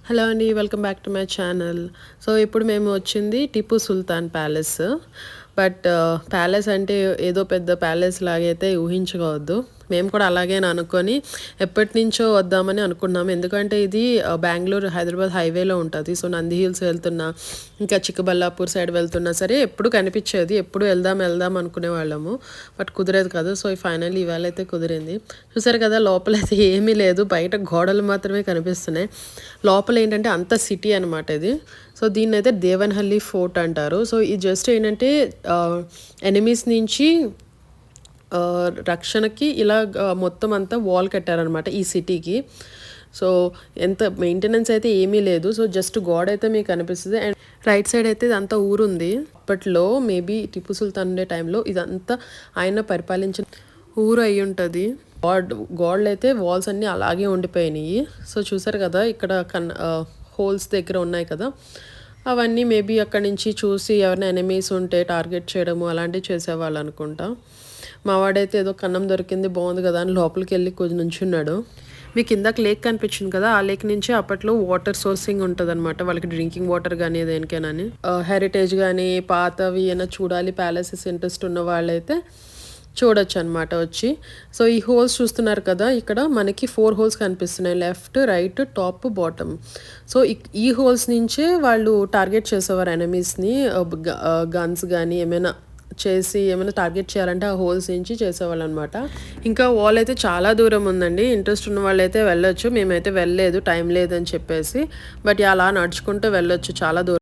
Hello అండి, welcome back to my channel. So ఇప్పుడు మేము వచ్చింది టిపు సుల్తాన్ ప్యాలెస్. బట్ ప్యాలెస్ అంటే ఏదో పెద్ద ప్యాలెస్ లాగైతే ఊహించుకోవద్దు. మేము కూడా అలాగే అనుకొని ఎప్పటి నుంచో వద్దామని అనుకున్నాము. ఎందుకంటే ఇది బెంగళూరు హైదరాబాద్ హైవేలో ఉంటుంది. సో నంది హిల్స్ వెళ్తున్నా, ఇంకా చిక్కబల్లాపూర్ సైడ్ వెళ్తున్నా సరే ఎప్పుడు కనిపించేది, ఎప్పుడు వెళ్దాం అనుకునే వాళ్ళము. బట్ కుదిరేది కాదు. సో ఫైనల్లీ ఇవాళ అయితే కుదిరింది. చూసారు కదా, లోపలైతే ఏమీ లేదు, బయట గోడలు మాత్రమే కనిపిస్తున్నాయి. లోపల ఏంటంటే అంత సిటీ అనమాట ఇది. సో దీన్ని అయితే దేవన్హల్లి ఫోర్ట్ అంటారు. సో ఇది జస్ట్ ఏంటంటే ఎనిమీస్ నుంచి రక్షణకి ఇలా మొత్తం అంతా వాల్ కట్టారనమాట ఈ సిటీకి. సో ఎంత మెయింటెనెన్స్ అయితే ఏమీ లేదు. సో జస్ట్ గోడ అయితే మీకు కనిపిస్తుంది. అండ్ రైట్ సైడ్ అయితే ఇదంతా ఊరుంది. అప్పట్లో మేబీ టిపు సుల్తాన్ ఉండే టైంలో ఇదంతా ఆయన పరిపాలించిన ఊరు అయి ఉంటుంది. గోడలు అయితే వాల్స్ అన్నీ అలాగే ఉండిపోయినాయి. సో చూసారు కదా, ఇక్కడ హోల్స్ దగ్గర ఉన్నాయి కదా, అవన్నీ మేబీ అక్కడి నుంచి చూసి ఎవరైనా ఎనిమీస్ ఉంటే టార్గెట్ చేయడము అలాంటివి చేసేవాళ్ళు అనుకుంటా. మా వాడైతే ఏదో కన్నం దొరికింది బాగుంది కదా అని లోపలికి వెళ్ళి కొంచెం నుంచున్నాడు. మీకు ఇందాక లేక్ కనిపించింది కదా, ఆ లేక్ నుంచి అప్పట్లో వాటర్ సోర్సింగ్ ఉంటుంది అనమాట, వాళ్ళకి డ్రింకింగ్ వాటర్ కానీ దేనికైనా. హెరిటేజ్ కానీ పాతవి ఏమైనా చూడాలి, ప్యాలెసెస్ ఇంట్రెస్ట్ ఉన్న వాళ్ళైతే చూడొచ్చు అనమాట వచ్చి. సో ఈ హోల్స్ చూస్తున్నారు కదా, ఇక్కడ మనకి 4 హోల్స్ కనిపిస్తున్నాయి, left, right, top, bottom. So ఈ హోల్స్ నుంచే వాళ్ళు టార్గెట్ చేసేవారు ఎనిమీస్ని. గన్స్ కానీ ఏమైనా చేసి ఏమైనా టార్గెట్ చేయాలంటే ఆ హోల్స్ నుంచి చేసేవాళ్ళు అనమాట. ఇంకా వాల్ అయితే చాలా దూరం ఉందండి. ఇంట్రెస్ట్ ఉన్న వాళ్ళైతే వెళ్ళొచ్చు. మేమైతే వెళ్ళలేదు, టైం లేదని చెప్పేసి. బట్ అలా నడుచుకుంటూ వెళ్ళొచ్చు చాలా దూరం.